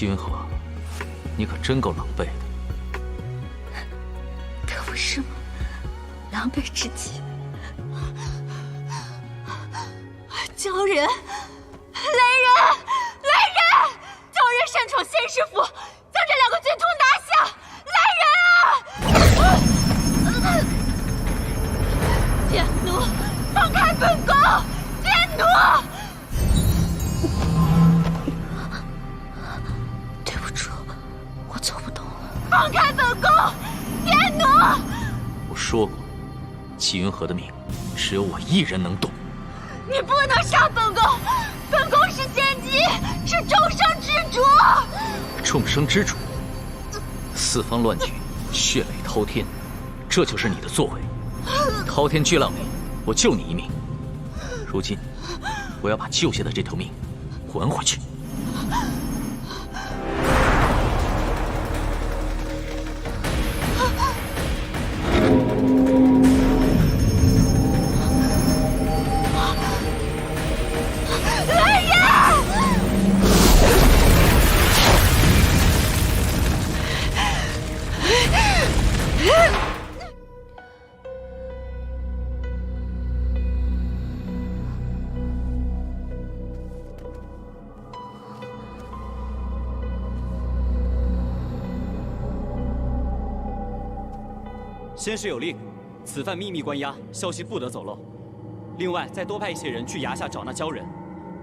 齐云河，你可真够狼狈的。可不是吗？狼狈至极。鲛人，来人！来人！鲛人擅闯仙师府，将这2个军徒拿下！来人啊！贱奴，放开本宫！贱奴！对不住，我走不动了。放开本宫！贱奴！我说过，齐云河的命只有我一人能动。你不能杀本宫！本宫是仙姬，是众生之主。众生之主，四方乱举，血泪滔天，这就是你的作为。滔天巨浪里，我救你一命。如今，我要把救下的这条命还回去。仙师有令，此犯秘密关押，消息不得走漏。另外，再多派一些人去崖下找那鲛人，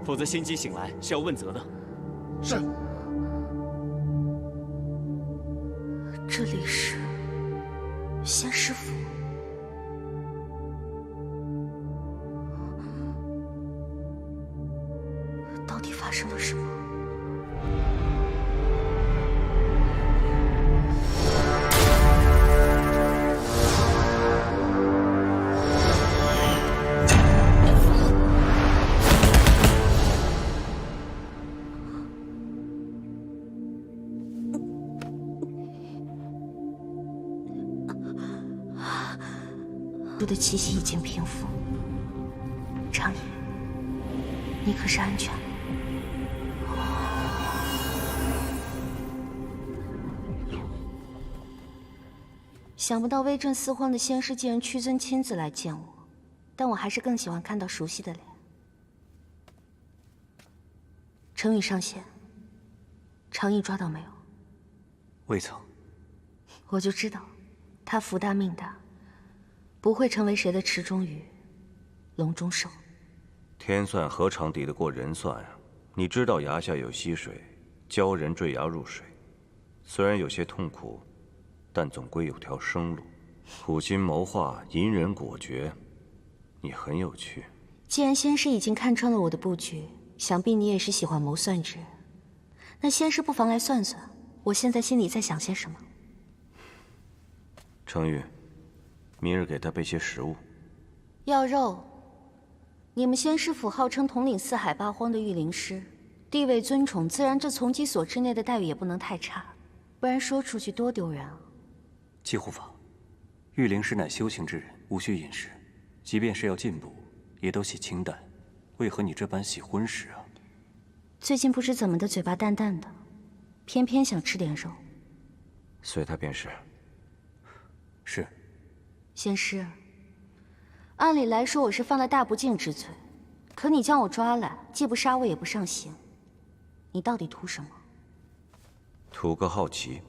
否则仙姬醒来是要问责的。是。这里是仙师府。到底发生了什么？的气息已经平复，长野，你可是安全了？想不到威震四荒的仙师竟然屈尊亲自来见我，但我还是更喜欢看到熟悉的脸。程宇上仙，长意抓到没有？未曾。我就知道，他福大命大。不会成为谁的池中鱼，笼中兽。天算何尝抵得过人算啊！你知道崖下有溪水，鲛人坠崖入水，虽然有些痛苦，但总归有条生路。苦心谋划，隐忍果决，你很有趣。既然仙师已经看穿了我的布局，想必你也是喜欢谋算之人。那仙师不妨来算算，我现在心里在想些什么。程宇。明日给他备些食物。要肉？你们仙师府号称统领四海八荒的御灵师，地位尊崇，自然这从基所之内的待遇也不能太差，不然说出去多丢人啊！继护法，御灵师乃修行之人，无需饮食，即便是要进补，也都喜清淡。为何你这般喜荤食啊？最近不知怎么的，嘴巴淡淡的，偏偏想吃点肉。随他便是。是。仙师，按理来说我是犯了大不敬之罪，可你将我抓来，既不杀我也不上刑，你到底图什么？图个好奇，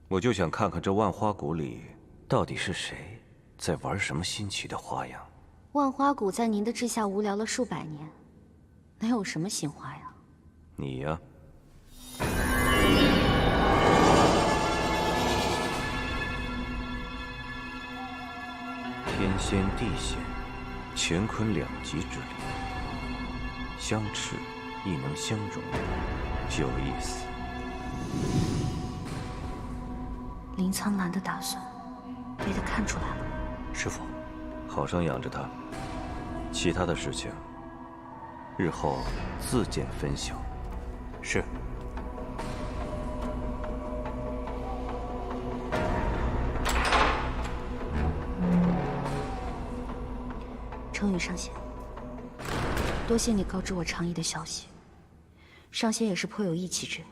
我就想看看这万花谷里到底是谁在玩什么新奇的花样。万花谷在您的治下无聊了数百年，能有什么新花样？你呀。天仙地仙，乾坤两极之理，相斥亦能相容，有意思。林苍兰的打算被他看出来了。师父，好生养着他，其他的事情日后自见分晓。是。程宇上仙，多谢你告知我长意的消息。上仙也是颇有义气之人，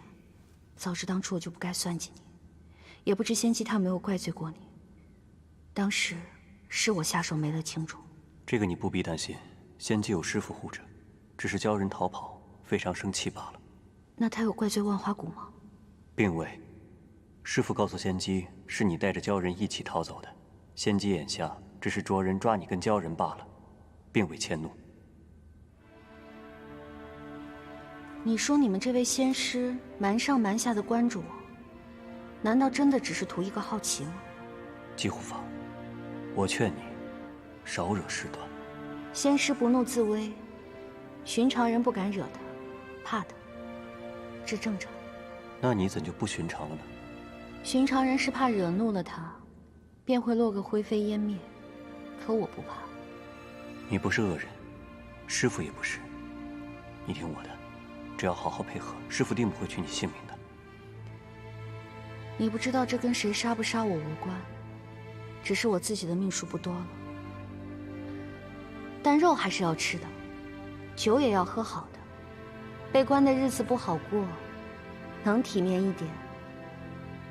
早知当初我就不该算计你，也不知仙姬她没有怪罪过你。当时是我下手没了轻重。这个你不必担心，仙姬有师父护着，只是鲛人逃跑，非常生气罢了。那他有怪罪万花谷吗？并未。师父告诉仙姬，是你带着鲛人一起逃走的。仙姬眼下只是着人抓你跟鲛人罢了，并未迁怒。你说你们这位仙师瞒上瞒下的关着我，难道真的只是图一个好奇吗？姬护法，我劝你少惹事端。仙师不怒自威，寻常人不敢惹他，怕他，这正常。那你怎就不寻常了呢？寻常人是怕惹怒了他，便会落个灰飞烟灭，可我不怕。你不是恶人，师父也不是。你听我的，只要好好配合，师父定不会取你性命的。你不知道这跟谁杀不杀我无关，只是我自己的命数不多了。但肉还是要吃的，酒也要喝好的。被关的日子不好过，能体面一点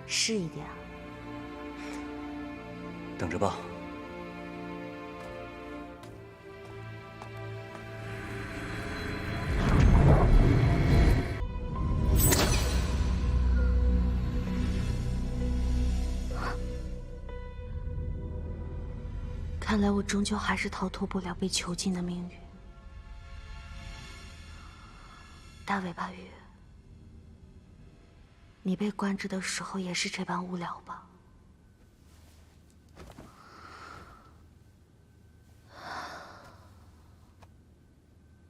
是一点啊。等着吧。看来我终究还是逃脱不了被囚禁的命运。大尾巴鱼，你被关着的时候也是这般无聊吧？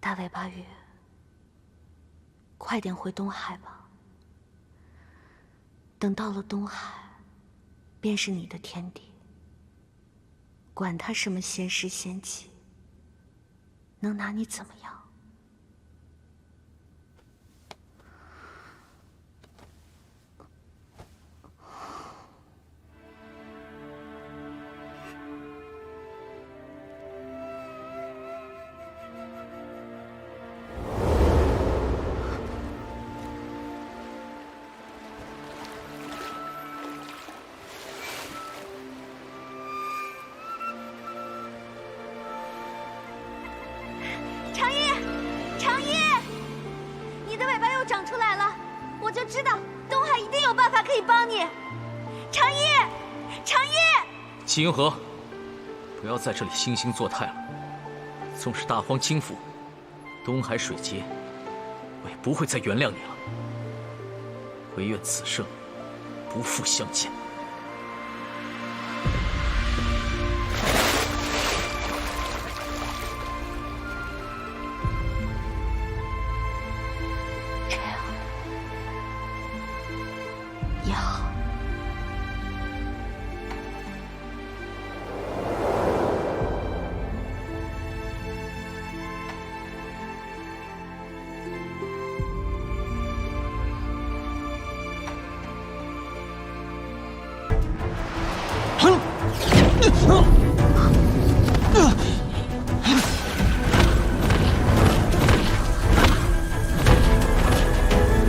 大尾巴鱼，快点回东海吧。等到了东海，便是你的天地。管他什么仙师仙姬，能拿你怎么样？长出来了，我就知道东海一定有办法可以帮你。长夜，长夜，齐云河，不要在这里惺惺作态了。纵使大荒倾覆，东海水劫，我也不会再原谅你了。唯愿此生不复相见。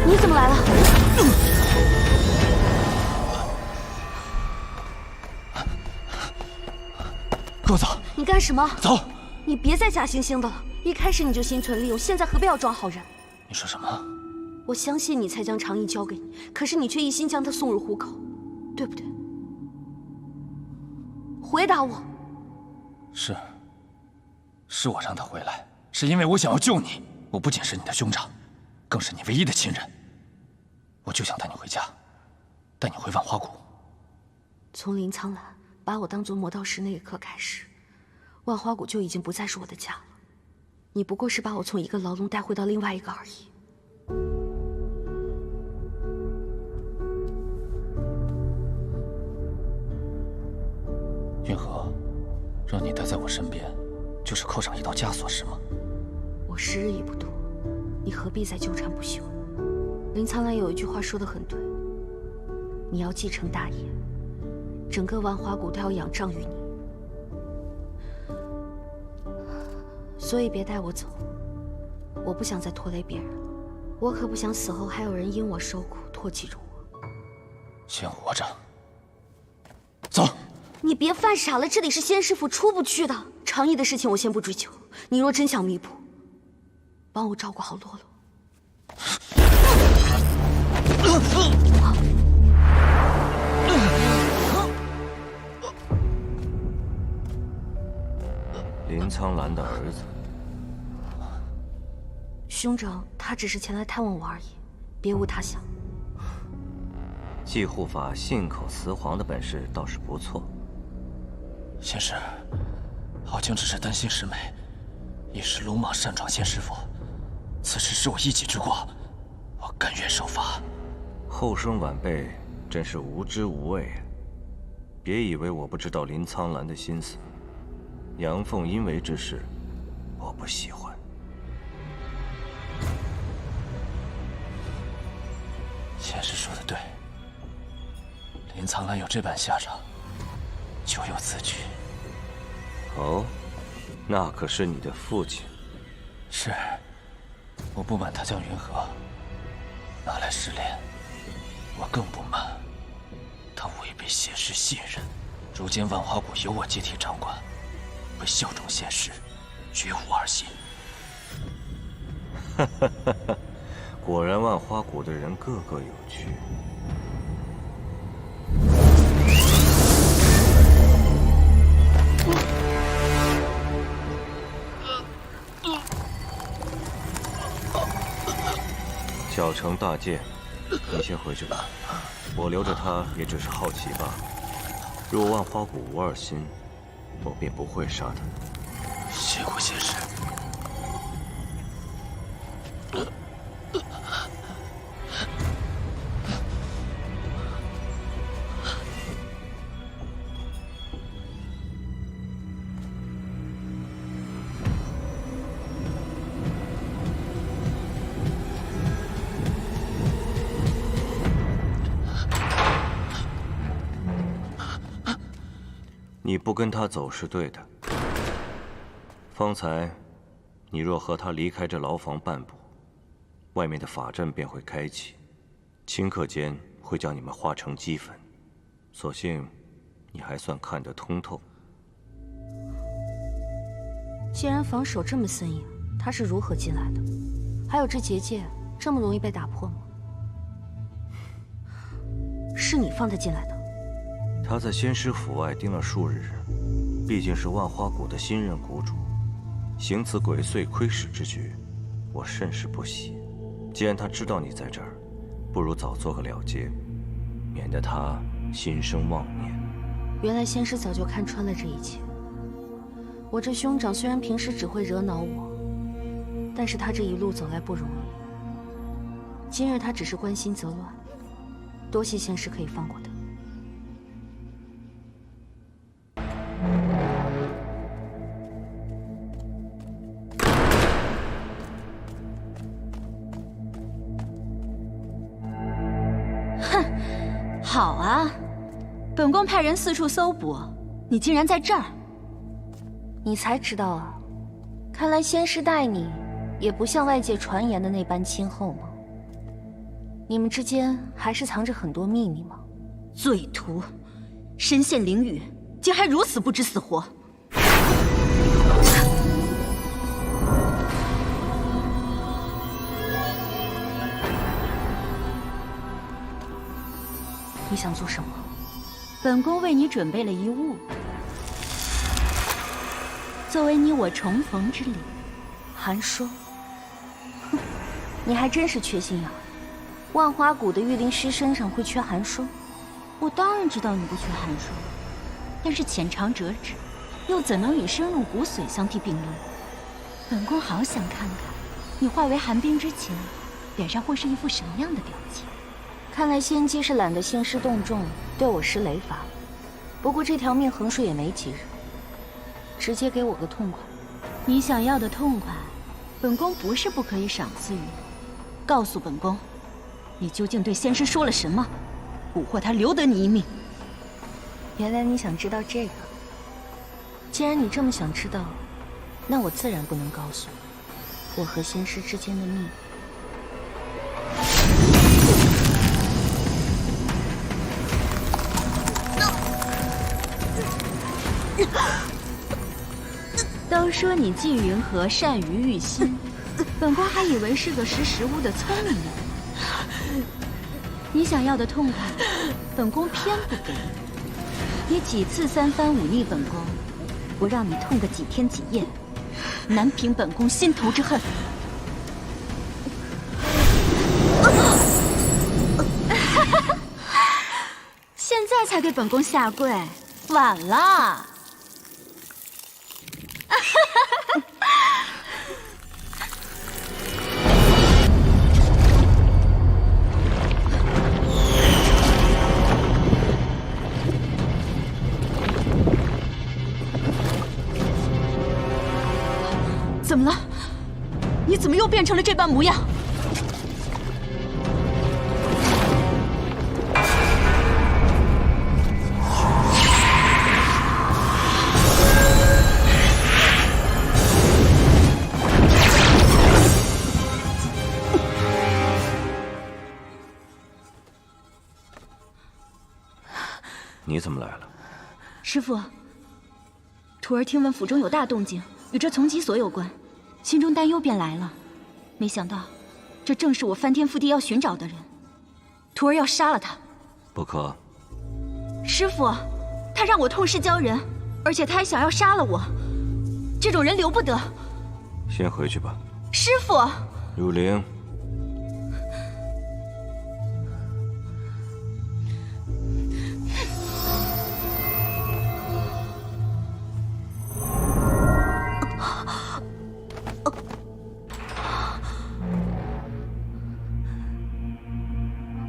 你怎么来了？给我走！你干什么？走！你别再假惺惺的了，一开始你就心存利用，现在何必要装好人？你说什么？我相信你才将长意交给你，可是你却一心将他送入虎口，对不对？回答我。是我让他回来，是因为我想要救你。我不仅是你的兄长，更是你唯一的亲人。我就想带你回家，带你回万花谷。从林苍兰把我当作魔道师那一刻开始，万花谷就已经不再是我的家了。你不过是把我从一个牢笼带回到另外一个而已。云河，让你待在我身边，就是扣上一道枷锁，是吗？我时日已不多，你何必再纠缠不休？林苍兰有一句话说得很对，你要继承大业，整个万花谷都要仰仗于你。所以别带我走，我不想再拖累别人了。我可不想死后还有人因我受苦，唾弃着我。先活着。走。你别犯傻了，这里是仙师府，出不去的。长意的事情我先不追求，你若真想弥补，帮我照顾好洛洛。林苍兰的儿子。兄长，他只是前来探望我而已，别无他想。继护法信口雌黄的本事倒是不错。仙师，敖青只是担心师妹一时鲁莽擅闯仙师府，此事是我一己之过，我甘愿受罚。后生晚辈真是无知无畏啊！别以为我不知道林苍兰的心思。阳奉阴违之事，我不喜欢。仙师说的对，林苍兰有这般下场，咎由自取。哦，那可是你的父亲。是，我不满他将云河拿来试炼，我更不满他违背仙师信任。如今万花谷由我接替掌管，会效忠仙师，绝无二心。果然万花谷的人个个有趣。小成大戒，你先回去吧。我留着他也只是好奇罢了。若万花谷无二心，我便不会杀他。谢过仙师。你不跟他走是对的。方才，你若和他离开这牢房半步，外面的法阵便会开启，顷刻间会将你们化成齑粉。所幸，你还算看得通透。既然防守这么森严，他是如何进来的？还有这结界，这么容易被打破吗？是你放他进来的？他在仙师府外盯了数日，毕竟是万花谷的新任谷主，行此鬼祟窥视之举，我甚是不喜。既然他知道你在这儿，不如早做个了结，免得他心生妄念。原来仙师早就看穿了这一切。我这兄长虽然平时只会惹恼我，但是他这一路走来不容易。今日他只是关心则乱，多谢仙师可以放过他。好啊，本宫派人四处搜捕，你竟然在这儿！你才知道啊，看来仙师待你也不像外界传言的那般亲厚吗？你们之间还是藏着很多秘密吗？罪徒，身陷囹圄，竟还如此不知死活！你想做什么？本宫为你准备了一物，作为你我重逢之礼。寒霜。哼，你还真是缺心眼儿。万花谷的御灵师身上会缺寒霜？我当然知道你不缺寒霜，但是浅尝辄止，又怎能与深入骨髓相提并论？本宫好想看看，你化为寒冰之前，脸上会是一副什么样的表情。看来仙姬是懒得兴师动众，对我施雷法。不过这条命横竖也没几日，直接给我个痛快。你想要的痛快，本宫不是不可以赏赐于你。告诉本宫，你究竟对仙师说了什么，蛊惑他留得你一命？原来你想知道这个。既然你这么想知道，那我自然不能告诉你我和仙师之间的秘密。都说你季云和善于御心，本宫还以为是个识时务的聪明人。你想要的痛快，本宫偏不给你。你几次三番忤逆本宫，不让你痛个几天几夜，难平本宫心头之恨。现在才给本宫下跪，晚了。怎么了？你怎么又变成了这般模样？你怎么来了？师父，徒儿听闻府中有大动静，与这丛疾所有关，心中担忧便来了。没想到，这正是我翻天覆地要寻找的人。徒儿要杀了他。不可。师父，他让我痛失鲛人，而且他还想要杀了我，这种人留不得。先回去吧。师父，汝灵。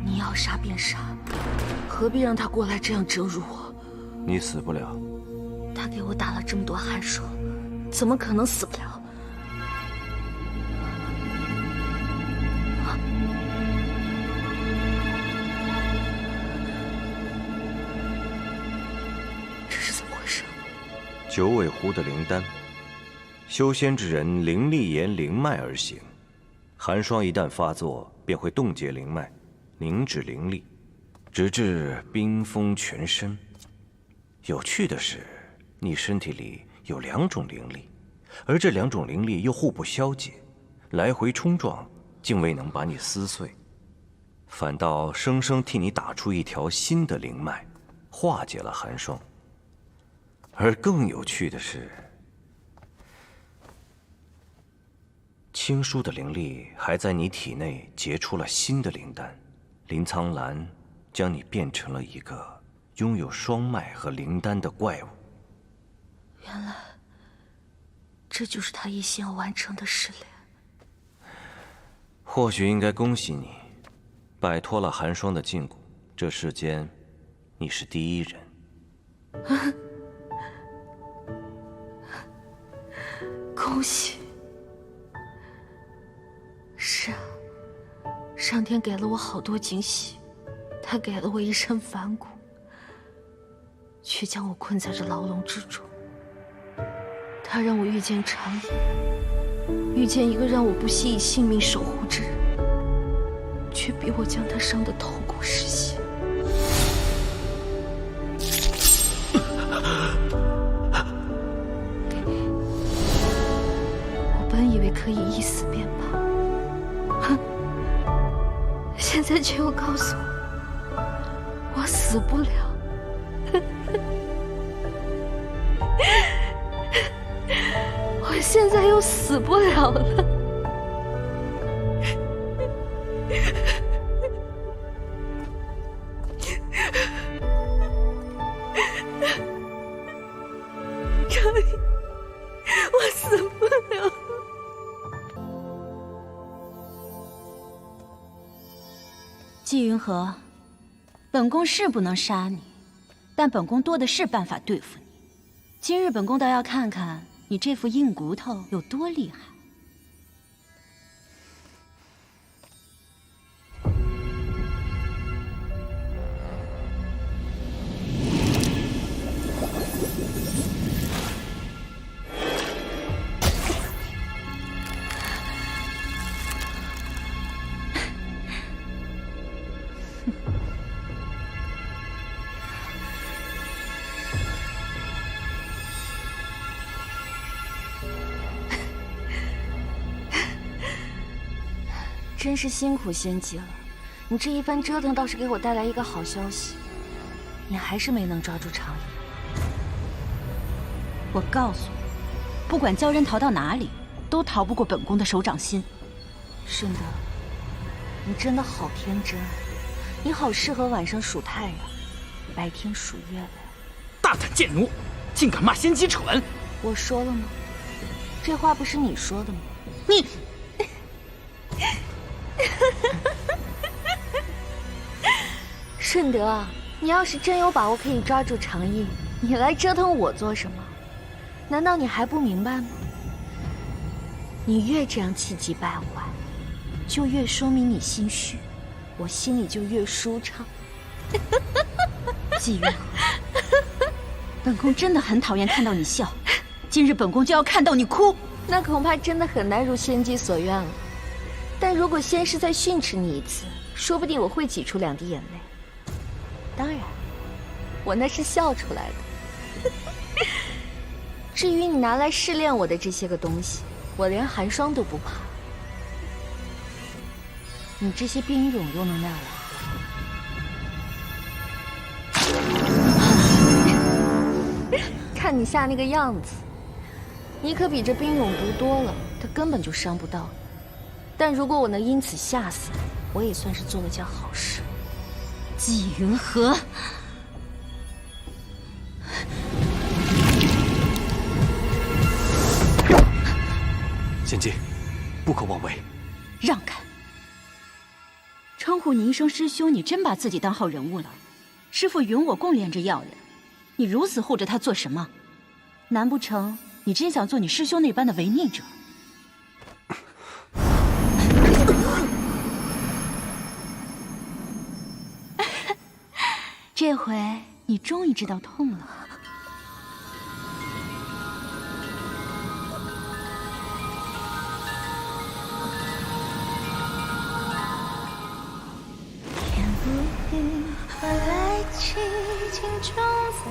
你要杀便杀，何必让他过来这样折辱我？你死不了。他给我打了这么多寒霜，怎么可能死不了？这是怎么回事？九尾狐的灵丹，修仙之人灵力沿灵脉而行，寒霜一旦发作，便会冻结灵脉，凝止灵力，直至冰封全身。有趣的是，你身体里有2种灵力，而这2种灵力又互不消解，来回冲撞，竟未能把你撕碎，反倒生生替你打出一条新的灵脉，化解了寒霜。而更有趣的是，青书的灵力还在你体内结出了新的灵丹，林苍兰将你变成了一个拥有双脉和灵丹的怪物。原来，这就是他一心要完成的试炼。或许应该恭喜你，摆脱了寒霜的禁锢，这世间，你是第一人。恭喜！是啊，上天给了我好多惊喜，他给了我一身反骨，却将我困在这牢笼之中。他让我遇见长野，遇见一个让我不惜以性命守护之人，却逼我将他伤得头骨失血。我本以为可以一死便罢，哼！现在却又告诉我，我死不了。我现在又死不了了。长野，我死不了。季云和，本宫是不能杀你，但本宫多的是办法对付你。今日本宫倒要看看你这副硬骨头有多厉害。真是辛苦仙姬了，你这一番折腾倒是给我带来一个好消息，你还是没能抓住长影。我告诉你，不管鲛人逃到哪里，都逃不过本宫的手掌心。顺德，你真的好天真，你好适合晚上数太阳，白天数月亮。大胆贱奴，竟敢骂仙姬蠢！我说了吗？这话不是你说的吗？你。顺德啊，你要是真有把握可以抓住长意，你来折腾我做什么？难道你还不明白吗？你越这样气急败坏，就越说明你心虚，我心里就越舒畅。纪元和，本宫真的很讨厌看到你笑，今日本宫就要看到你哭。那恐怕真的很难如仙姬所愿了。但如果仙师再训斥你一次，说不定我会挤出2滴眼泪。当然，我那是笑出来的。至于你拿来试炼我的这些个东西，我连寒霜都不怕。你这些冰蛹又能奈我？看你下那个样子，你可比这冰蛹毒多了，它根本就伤不到你。但如果我能因此吓死你，我也算是做了件好事。纪云和，仙姬，不可妄为。让开！称呼你一声师兄，你真把自己当号人物了？师父允我共炼这药人，你如此护着他做什么？难不成你真想做你师兄那般的违逆者？这回你终于知道痛了。天不语，我来弃镜中自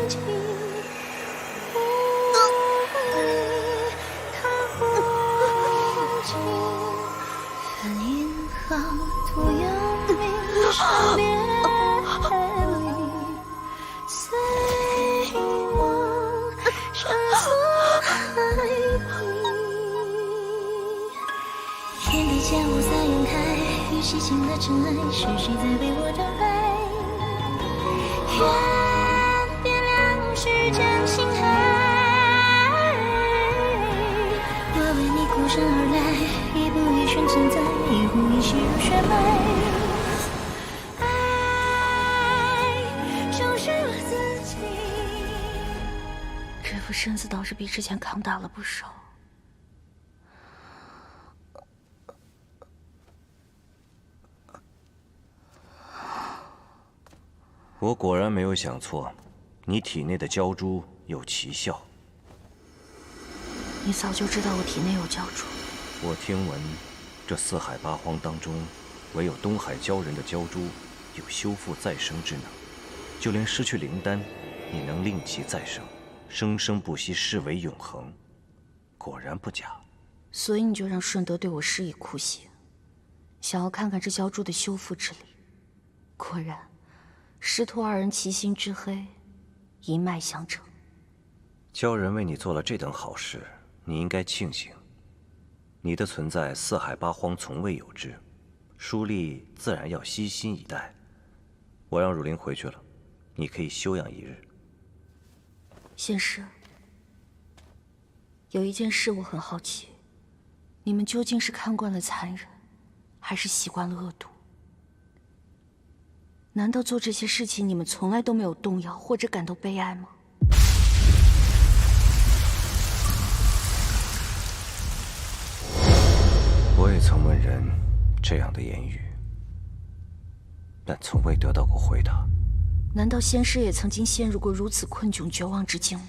己。无力看不清，愿银行徒有名身边。天地间无散云开，与细情的尘埃，是谁在为我张开？愿点亮世间星海。我为你孤身而来，一步一瞬存在，一呼一吸入血脉。爱就是我自己。这副身子倒是比之前扛大了不少。我果然没有想错，你体内的鲛珠有奇效。你早就知道我体内有鲛珠。我听闻，这四海八荒当中，唯有东海鲛人的鲛珠有修复再生之能，就连失去灵丹，也能令其再生，生生不息，视为永恒。果然不假。所以你就让顺德对我施以酷刑，想要看看这鲛珠的修复之力。果然。师徒二人其心之黑，一脉相承。鲛人为你做了这等好事，你应该庆幸。你的存在，四海八荒从未有之，书吏自然要悉心以待。我让汝灵回去了，你可以休养一日。仙师，有一件事我很好奇，你们究竟是看惯了残忍，还是习惯了恶毒？难道做这些事情你们从来都没有动摇或者感到悲哀吗？我也曾问人这样的言语，但从未得到过回答。难道仙师也曾经陷入过如此困窘绝望之境吗？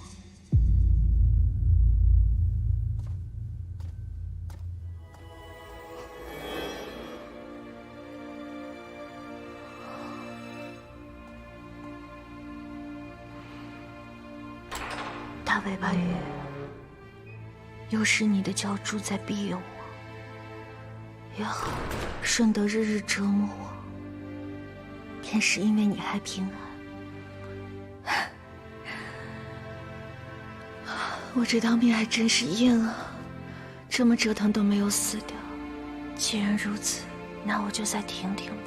大尾巴鱼，又是你的鲛珠在庇佑我，也好，顺德日日折磨我，便是因为你还平安。我这条命还真是硬啊，这么折腾都没有死掉。既然如此，那我就再挺挺吧。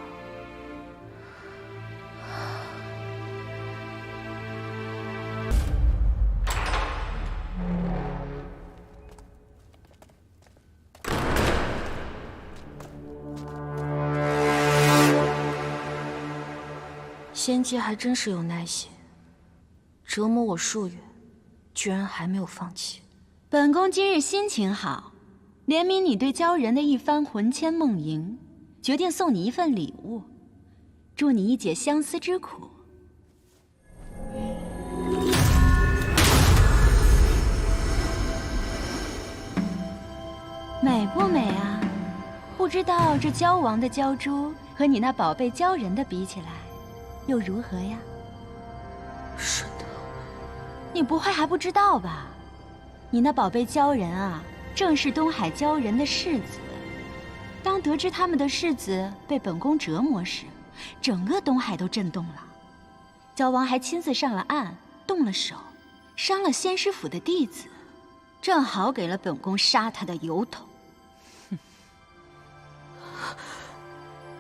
仙姬还真是有耐心，折磨我数月，居然还没有放弃。本宫今日心情好，怜悯你对鲛人的一番魂牵梦萦，决定送你一份礼物，助你一解相思之苦。美不美啊？不知道这鲛王的鲛珠和你那宝贝鲛人的比起来，又如何呀？是的，你不会还不知道吧？你那宝贝鲛人啊，正是东海鲛人的世子。当得知他们的世子被本宫折磨时，整个东海都震动了。鲛王还亲自上了岸，动了手，伤了仙师府的弟子，正好给了本宫杀他的由头。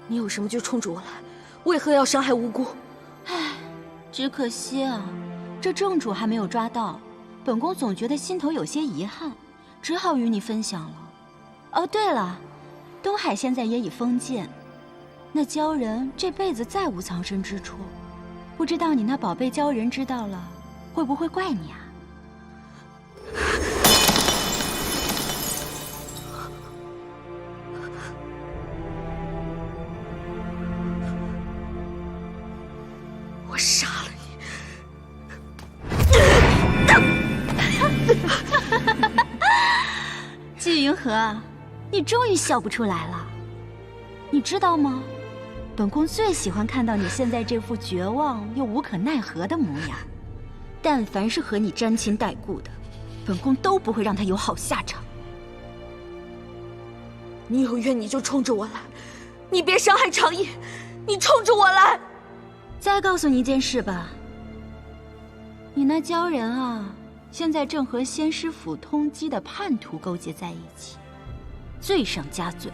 你有什么就冲着我来，为何要伤害无辜？唉，只可惜啊，这正主还没有抓到，本宫总觉得心头有些遗憾，只好与你分享了。哦，对了，东海现在也已封建，那鲛人这辈子再无藏身之处，不知道你那宝贝鲛人知道了，会不会怪你啊？我杀了你！季云禾，你终于笑不出来了。你知道吗？本宫最喜欢看到你现在这副绝望又无可奈何的模样。但凡是和你沾亲带故的，本宫都不会让他有好下场。你有怨你就冲着我来，你别伤害长夜，你冲着我来。再告诉你一件事吧，你那鲛人啊，现在正和仙师府通缉的叛徒勾结在一起，罪上加罪。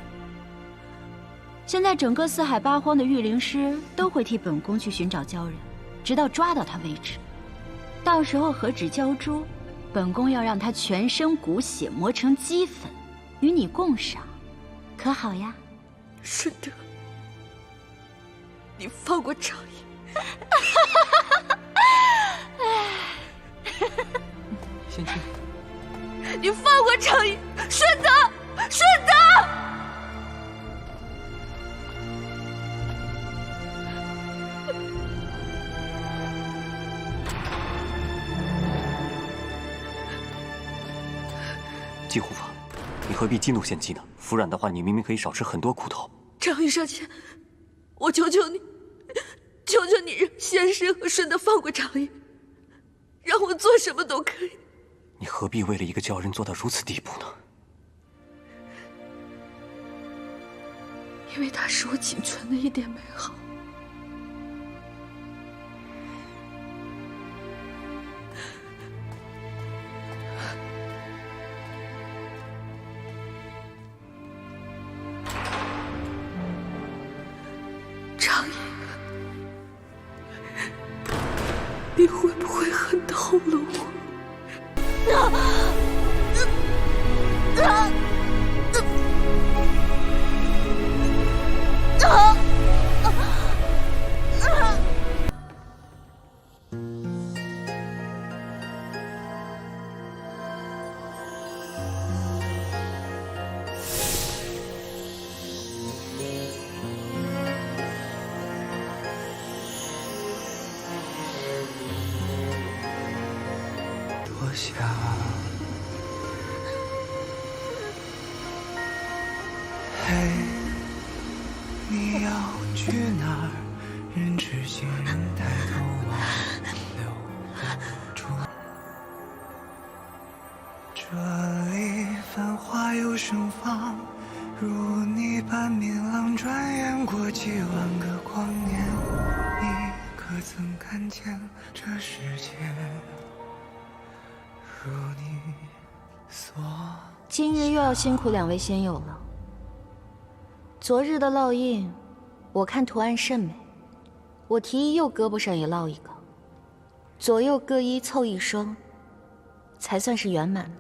现在整个四海八荒的御灵师都会替本宫去寻找鲛人，直到抓到他为止。到时候何止鲛珠，本宫要让他全身骨血磨成齑粉，与你共赏，可好呀？顺德，你放过长夜。仙姬，你放过长夜，顺德，顺德！季护法，你何必激怒仙姬呢？服软的话，你明明可以少吃很多苦头。长夜上仙，我求求你，求求你让仙师和顺德放过长夜，让我做什么都可以。你何必为了一个鲛人做到如此地步呢？因为他是我仅存的一点美好。长夜，你会不会恨透了我？多想嘿，你要去哪儿？人之间抬头望，留不住。这里繁华又盛放，如你般明朗，转眼过几万个光年，你可曾看见这世界如你所？今日又要辛苦两位仙友了。昨日的烙印，我看图案甚美，我提议右胳膊上也烙一个，左右各一凑一双，才算是圆满呢。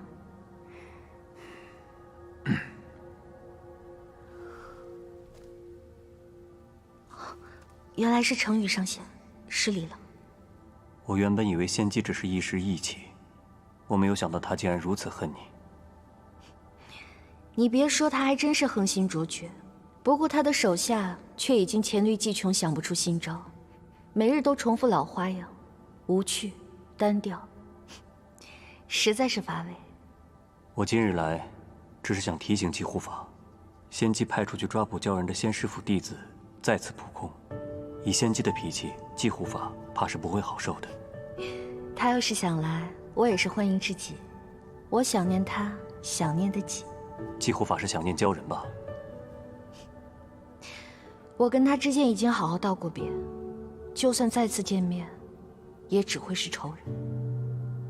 原来是程宇上仙，失礼了。我原本以为仙姬只是一时义气，我没有想到他竟然如此恨你。你别说，他还真是横行卓绝。不过他的手下却已经黔驴技穷，想不出新招，每日都重复老花样，无趣单调，实在是乏味。我今日来，只是想提醒季护法，仙姬派出去抓捕鲛人的仙师府弟子再次扑空。以仙姬的脾气，季护法怕是不会好受的。他要是想来，我也是欢迎之极。我想念他，想念得起。季护法是想念鲛人吧？我跟他之间已经好好道过别，就算再次见面，也只会是仇人。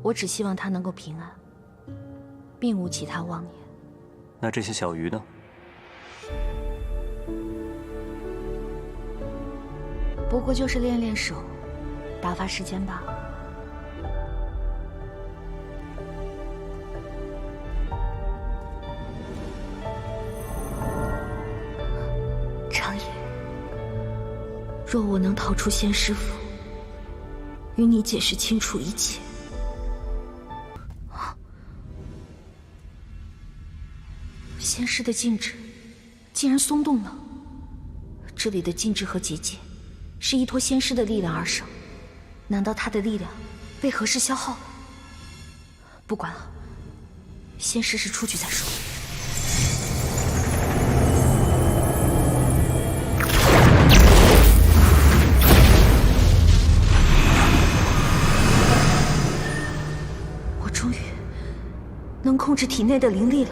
我只希望他能够平安，并无其他妄言。那这些小鱼呢？不过就是练练手，打发时间罢了。长野，若我能逃出仙师府，与你解释清楚一切。仙师的禁制竟然松动了，这里的禁制和结界是依托仙师的力量而生，难道他的力量被何事消耗了？不管了，先试试出去再说。我终于能控制体内的灵力了。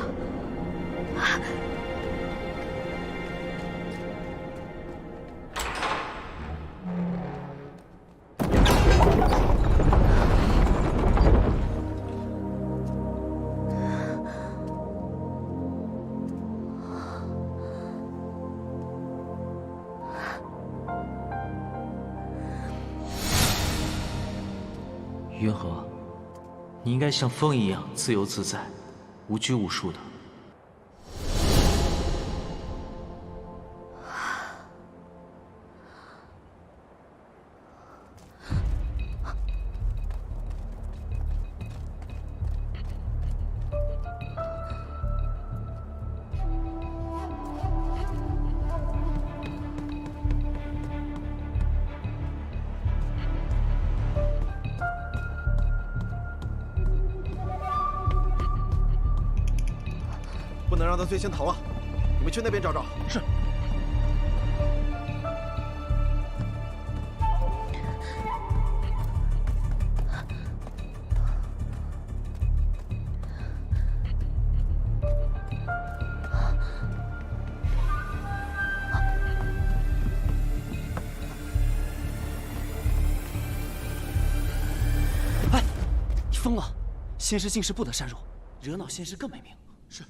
云河，你应该像风一样自由自在，无拘无束的。不能让他最先逃了，你们去那边找找。是。哎，你疯了！仙师进士不得擅入，惹恼仙师更没命。是。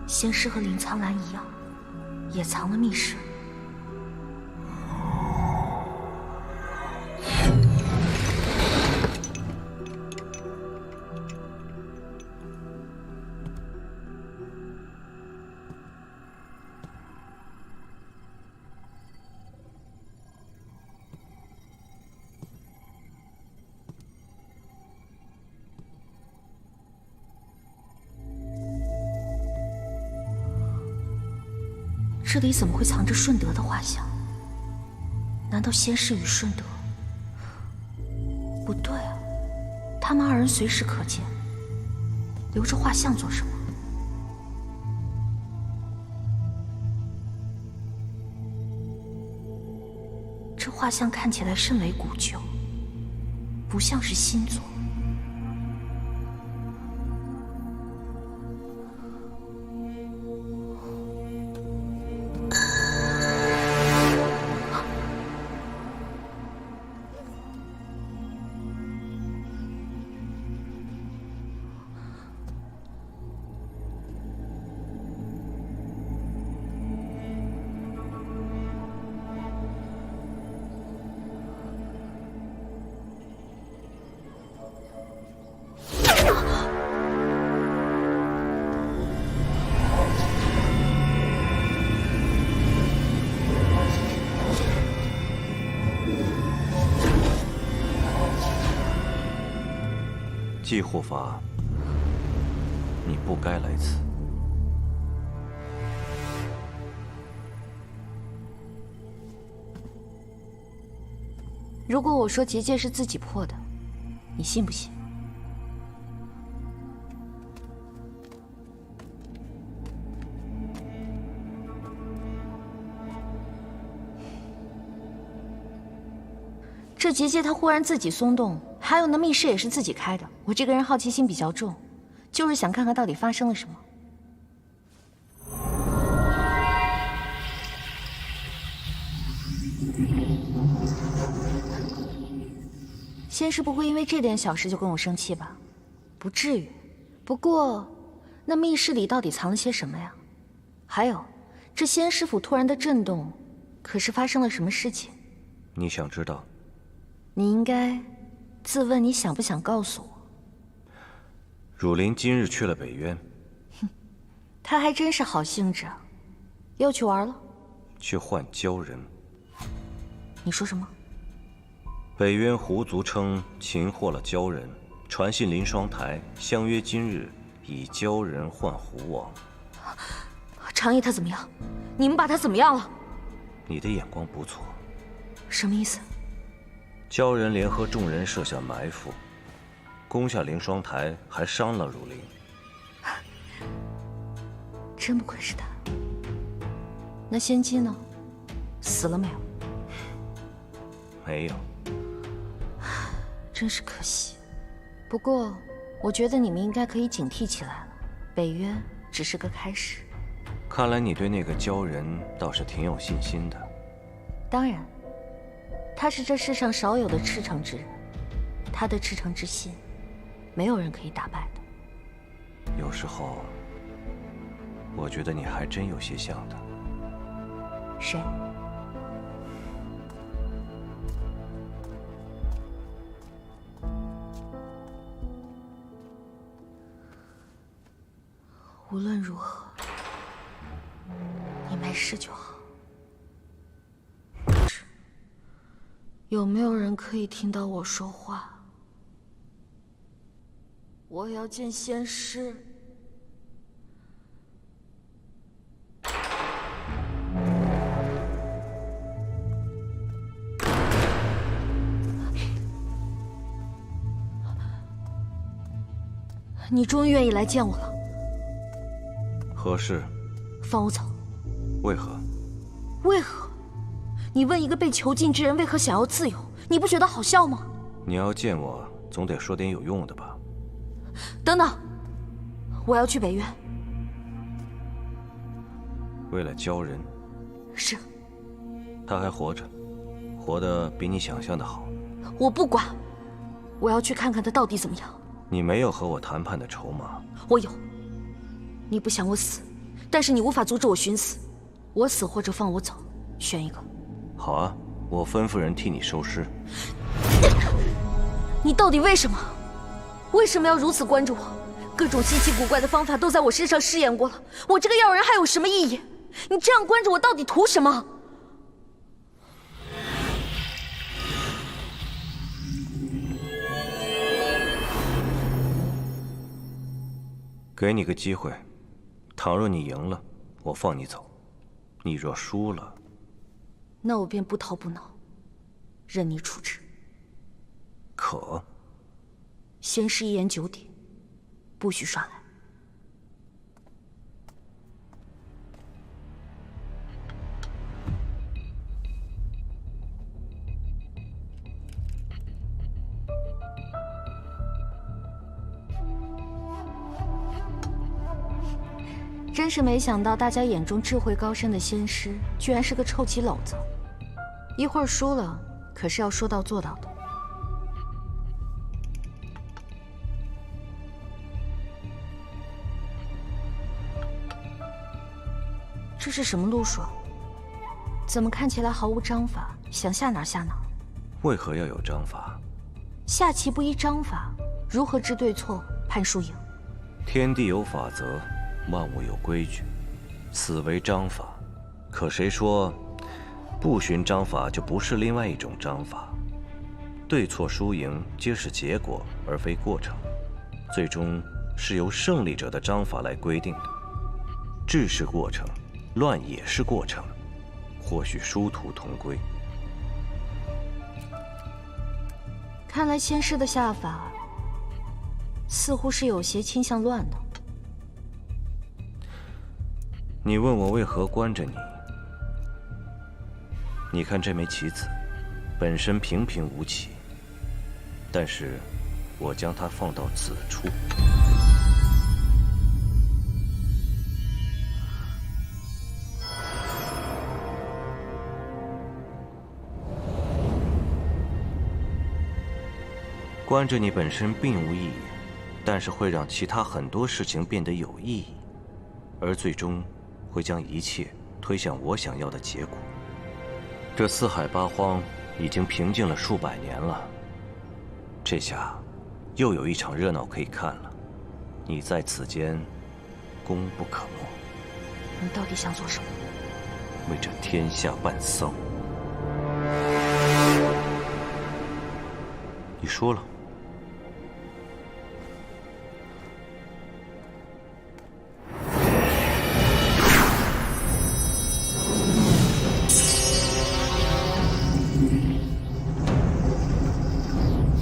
仙师和林苍兰一样，也藏了密室。这里怎么会藏着顺德的画像？难道仙师与顺德？不对啊，他们二人随时可见，留着画像做什么？这画像看起来甚为古旧，不像是新作。祭护法，你不该来此。如果我说结界是自己破的，你信不信？这结界它忽然自己松动，还有那密室也是自己开的。我这个人好奇心比较重，就是想看看到底发生了什么。仙师不会因为这点小事就跟我生气吧？不至于。不过，那密室里到底藏了些什么呀？还有，这仙师府突然的震动，可是发生了什么事情？你想知道？你应该自问，你想不想告诉我？汝林今日去了北渊。哼，他还真是好兴致啊，又去玩了？去换鲛人。你说什么？北渊狐族称擒获了鲛人，传信林双台，相约今日以鲛人换狐王。长野他怎么样？你们把他怎么样了？你的眼光不错。什么意思？鲛人联合众人设下埋伏，攻下凌霜台，还伤了汝林。真不愧是他。那仙姬呢？死了没有？没有。真是可惜。不过，我觉得你们应该可以警惕起来了。北渊只是个开始。看来你对那个鲛人倒是挺有信心的。当然。他是这世上少有的赤诚之人，他的赤诚之心，没有人可以打败的。有时候，我觉得你还真有些像他。谁？无论如何，你没事就好。有没有人可以听到我说话？我要见仙师。你终于愿意来见我了。何事？放我走。为何？为何？你问一个被囚禁之人为何想要自由，你不觉得好笑吗？你要见我，总得说点有用的吧。等等，我要去北渊。为了鲛人？是。他还活着，活得比你想象的好。我不管，我要去看看他到底怎么样。你没有和我谈判的筹码。我有。你不想我死，但是你无法阻止我寻死。我死或者放我走，选一个。好啊，我吩咐人替你收尸。你到底为什么要如此关着我？各种稀奇古怪的方法都在我身上试验过了，我这个药人还有什么意义？你这样关着我到底图什么？给你个机会，倘若你赢了，我放你走；你若输了，那我便不逃不挠，任你处置。可先是一言9鼎，不许耍赖。真是没想到，大家眼中智慧高深的仙师，居然是个臭棋篓子。一会儿输了，可是要说到做到的。这是什么路数？怎么看起来毫无章法？想下哪下哪？为何要有章法？下棋不依章法，如何知对错、判输赢？天地有法则，万物有规矩，此为章法。可谁说不循章法就不是另外一种章法？对错输赢皆是结果，而非过程，最终是由胜利者的章法来规定的。治是过程，乱也是过程，或许殊途同归。看来仙师的下法似乎是有些倾向乱的。你问我为何关着你？你看这枚棋子，本身平平无奇，但是我将它放到此处。关着你本身并无意义，但是会让其他很多事情变得有意义，而最终会将一切推向我想要的结果。这四海八荒已经平静了数百年了，这下又有一场热闹可以看了。你在此间功不可没。你到底想做什么？为这天下办丧。你说了。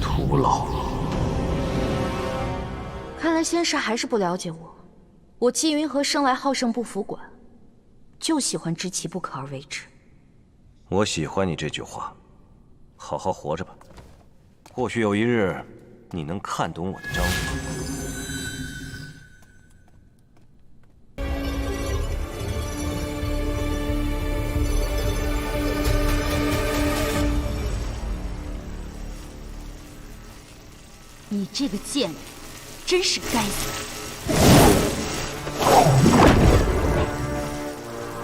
徒劳。看来仙师还是不了解我。我纪云和生来好胜不服管，就喜欢知其不可而为之。我喜欢你这句话，好好活着吧。或许有一日，你能看懂我的章法。你这个贱人，真是该死！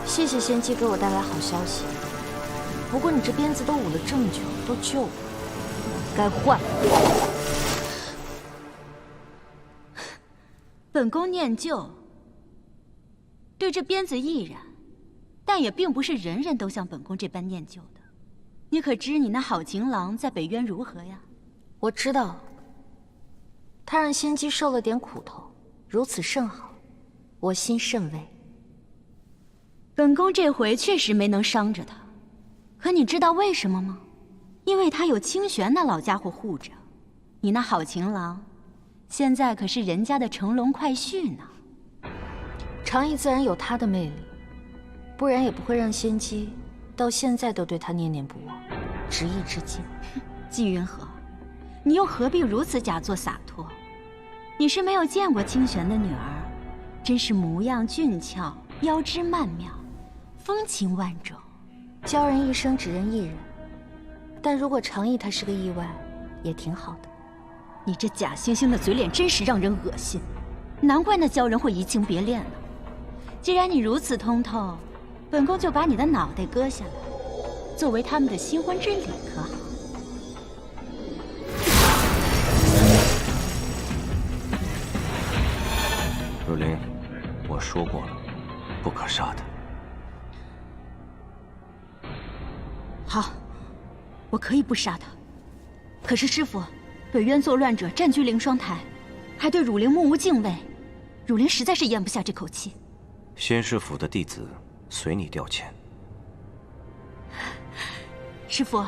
谢谢仙姬给我带来好消息。不过你这鞭子都舞了这么久，都旧了，该换了。本宫念旧，对这鞭子亦然，但也并不是人人都像本宫这般念旧的。你可知你那好情郎在北渊如何呀？我知道。他让仙姬受了点苦头，如此甚好，我心甚慰。本宫这回确实没能伤着他，可你知道为什么吗？因为他有清玄那老家伙护着。你那好情郎，现在可是人家的乘龙快婿呢。长意自然有他的魅力，不然也不会让仙姬到现在都对他念念不忘，执意至今。纪云和，你又何必如此假作洒脱？你是没有见过清玄的女儿，真是模样俊俏，腰肢曼妙，风情万种。鲛人一生只认一人，但如果长意他是个意外，也挺好的。你这假惺惺的嘴脸真是让人恶心，难怪那鲛人会移情别恋呢。既然你如此通透，本宫就把你的脑袋割下来，作为他们的新婚之礼，可好？若琳，我说过了，不可杀他。好，我可以不杀他。可是师父，北渊作乱者占据凌霜台，还对汝灵目无敬畏，汝灵实在是咽不下这口气。仙师府的弟子随你调遣。师父，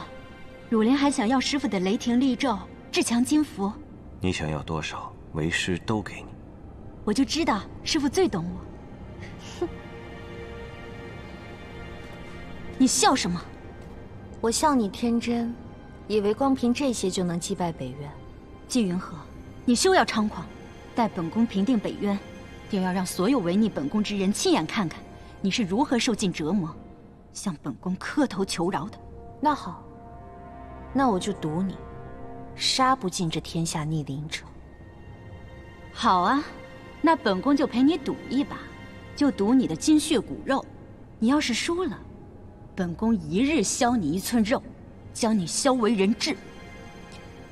汝灵还想要师父的雷霆利咒、至强金符。你想要多少，为师都给你。我就知道师父最懂我。哼，你笑什么？我笑你天真，以为光凭这些就能击败北渊。纪云鹤，你休要猖狂！待本宫平定北渊，定要让所有违逆本宫之人亲眼看看你是如何受尽折磨，向本宫磕头求饶的。那好，那我就赌你，杀不尽这天下逆鳞者。好啊，那本宫就陪你赌一把，就赌你的金血骨肉。你要是输了，本宫一日削你1寸肉，将你削为人质。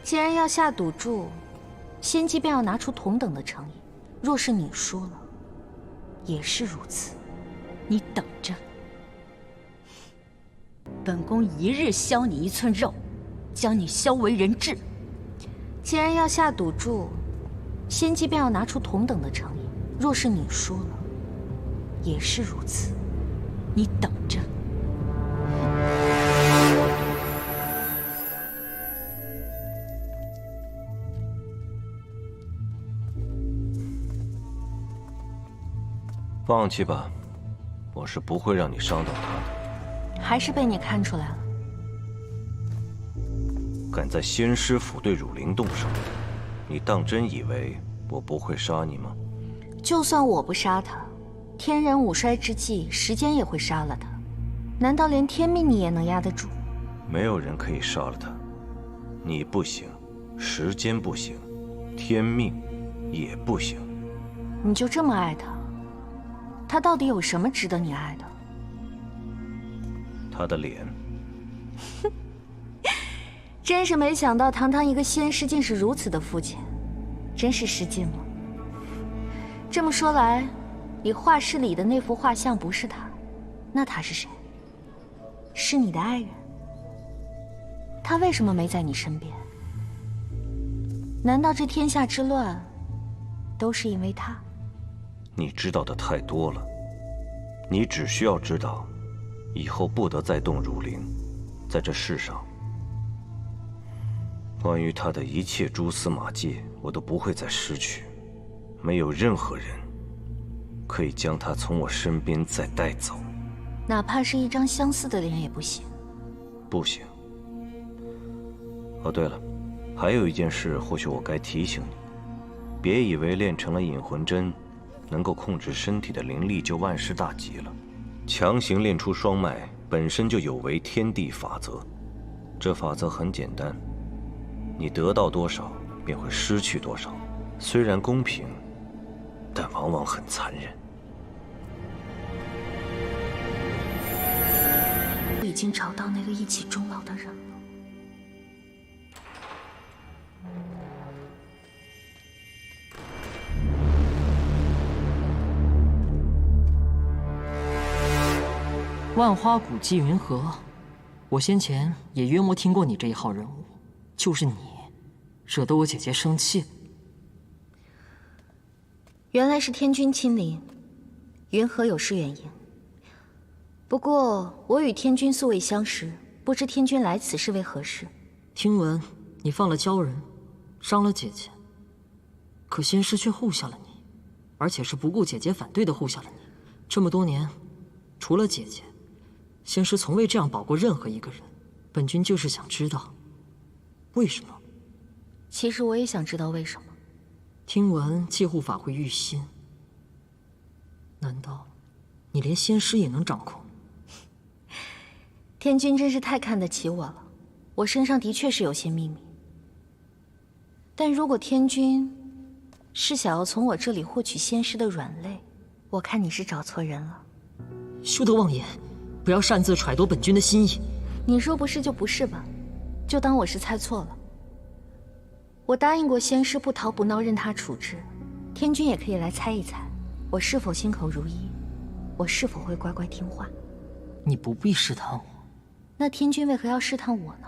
既然要下赌注，仙姬便要拿出同等的诚意。若是你输了，也是如此。你等着，本宫一日削你1寸肉，将你削为人质。既然要下赌注，仙姬便要拿出同等的诚意。若是你输了，也是如此。你等着。放弃吧，我是不会让你伤到他的。还是被你看出来了。敢在仙师府对汝灵动手，你当真以为我不会杀你吗？就算我不杀他，天人五衰之际，时间也会杀了他。难道连天命你也能压得住？没有人可以杀了他，你不行，时间不行，天命也不行。你就这么爱他？他到底有什么值得你爱的？他的脸。真是没想到，堂堂一个仙师竟是如此的肤浅，真是失敬了。这么说来，你画室里的那幅画像不是他，那他是谁？是你的爱人。他为什么没在你身边？难道这天下之乱都是因为他？你知道的太多了，你只需要知道，以后不得再动汝灵，在这世上，关于他的一切蛛丝马迹，我都不会再失去。没有任何人可以将他从我身边再带走，哪怕是一张相似的脸也不行。不行。哦，对了，还有一件事，或许我该提醒你，别以为练成了引魂针，能够控制身体的灵力就万事大吉了。强行练出双脉，本身就有违天地法则。这法则很简单，你得到多少，便会失去多少。虽然公平，但往往很残忍。我已经找到那个一起终老的人了。万花谷纪云鹤，我先前也约莫听过你这一号人物，就是你，惹得我姐姐生气。原来是天君亲临，云鹤有失远迎。不过我与天君素未相识，不知天君来此是为何事？听闻你放了鲛人，伤了姐姐，可仙师却护下了你，而且是不顾姐姐反对的护下了你。这么多年，除了姐姐，仙师从未这样保过任何一个人。本君就是想知道，为什么？其实我也想知道为什么。听闻戒护法会御心，难道你连仙师也能掌控？天君真是太看得起我了，我身上的确是有些秘密。但如果天君是想要从我这里获取仙师的软肋，我看你是找错人了。休得妄言，不要擅自揣度本君的心意。你说不是就不是吧，就当我是猜错了。我答应过仙师不逃不闹，任他处置。天君也可以来猜一猜，我是否心口如一，我是否会乖乖听话。你不必试探我。那天君为何要试探我呢？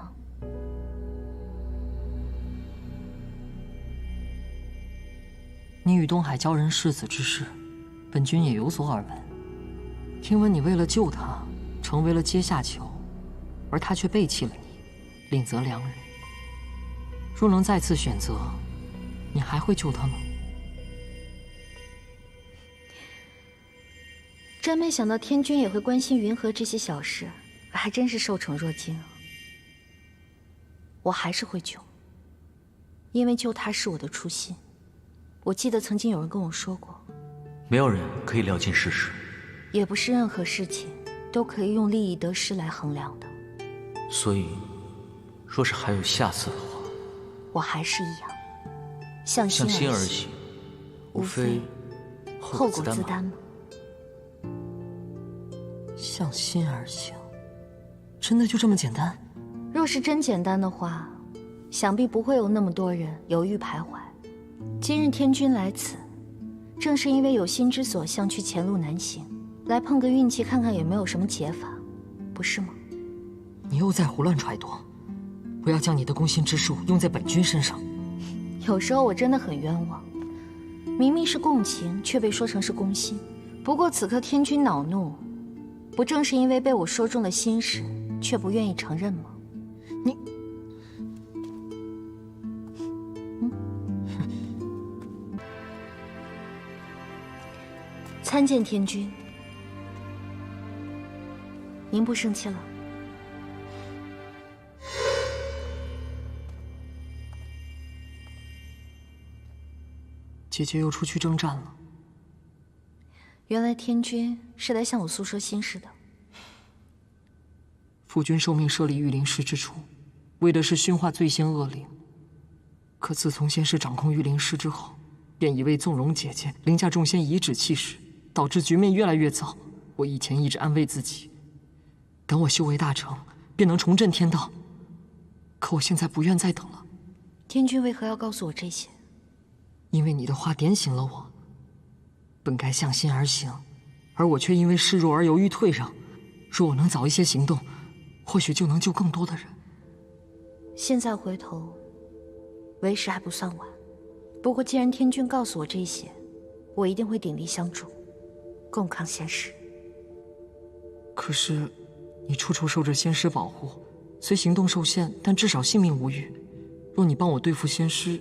你与东海鲛人世子之事，本君也有所耳闻。听闻你为了救他，成为了阶下囚，而他却背弃了你，另择良人。若能再次选择，你还会救他吗？真没想到天君也会关心云河这些小事，还真是受宠若惊啊。我还是会救，因为救他是我的初心。我记得曾经有人跟我说过，没有人可以料尽世事，也不是任何事情都可以用利益得失来衡量的。所以，若是还有下次的话，我还是一样，向心而行，无非后果自担吗？向心而行，真的就这么简单？若是真简单的话，想必不会有那么多人犹豫徘徊。今日天君来此，正是因为有心之所向，却前路难行，来碰个运气，看看有没有什么解法，不是吗？你又在胡乱揣度，不要将你的攻心之术用在本君身上。有时候我真的很冤枉，明明是共情，却被说成是攻心。不过此刻天君恼怒，不正是因为被我说中了心事，却不愿意承认吗？你，参见天君。您不生气了？姐姐又出去征战了。原来天君是来向我诉说心事的。父君受命设立御灵师之初，为的是驯化最先恶灵。可自从仙师掌控御灵师之后，便一味纵容姐姐凌驾众仙，颐指气使，导致局面越来越糟。我以前一直安慰自己，等我修为大成，便能重振天道。可我现在不愿再等了。天君为何要告诉我这些？因为你的话点醒了我，本该向心而行，而我却因为示弱而犹豫退让。若我能早一些行动，或许就能救更多的人。现在回头，为时还不算晚。不过既然天君告诉我这些，我一定会鼎力相助，共抗仙师。可是，你处处受着仙师保护，虽行动受限，但至少性命无虞。若你帮我对付仙师，